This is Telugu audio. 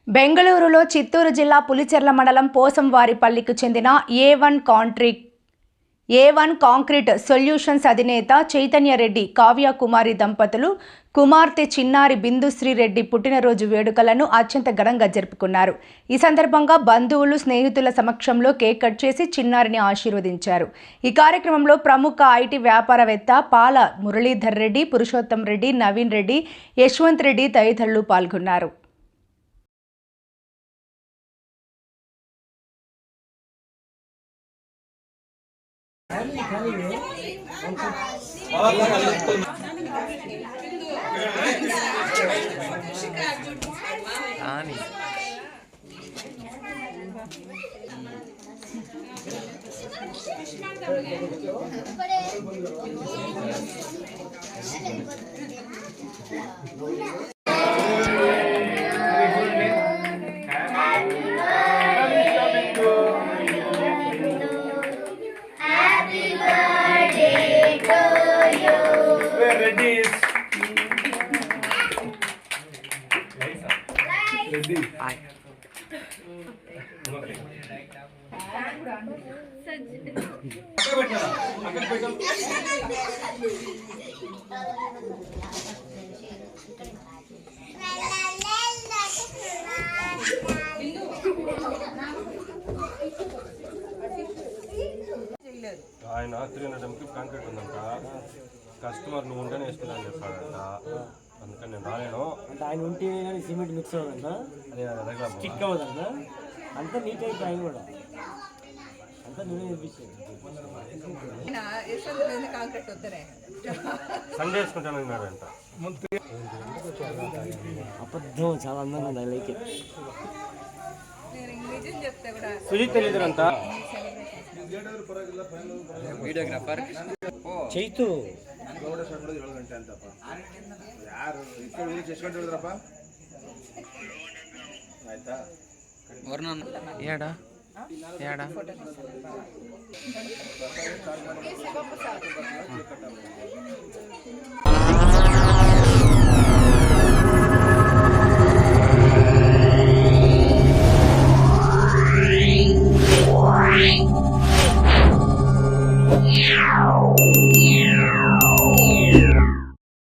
బెంగళూరులో చిత్తూరు జిల్లా పులిచెర్ల మండలం పోసంవారిపల్లికి చెందిన ఏ1 కాంక్రీట్ సొల్యూషన్స్ అధినేత చైతన్య రెడ్డి కావ్య కుమారి దంపతులు కుమార్తె చిన్నారి బిందుశ్రీ రెడ్డి పుట్టినరోజు వేడుకలను అత్యంత ఘనంగా జరుపుకున్నారు. ఈ సందర్భంగా బంధువులు, స్నేహితుల సమక్షంలో కేక్ కట్ చేసి చిన్నారిని ఆశీర్వదించారు. ఈ కార్యక్రమంలో ప్రముఖ ఐటీ వ్యాపారవేత్త పాల మురళీధర్ రెడ్డి, పురుషోత్తం రెడ్డి, నవీన్ రెడ్డి, యశ్వంత్ రెడ్డి తదితరులు పాల్గొన్నారు. ఆయన 300 MQ కాంక్రీట్ ఉందంట. కస్టమర్ నువ్వు ఉంటేనే వేసుకుంటాను చెప్పాడంట. అందుకని నేను రాలేను. అంటే ఆయన ఉంటే సిమెంట్ మిక్స్ అవ్వదంట, స్టిక్ అవ్వదంట, అంతా నీట్ అయితే ఆయన కూడా అంతా నువ్వే నేర్పించాను. సండే వేసుకుంటాను అన్నాడంట. అబద్ధం, చాలా అందంగా ఉంది. I like it. సుజిత్ తెలియదురంట. ವಿಡಿಯೋಗ್ರಾಫರ್ ಚೈತು ಏಡ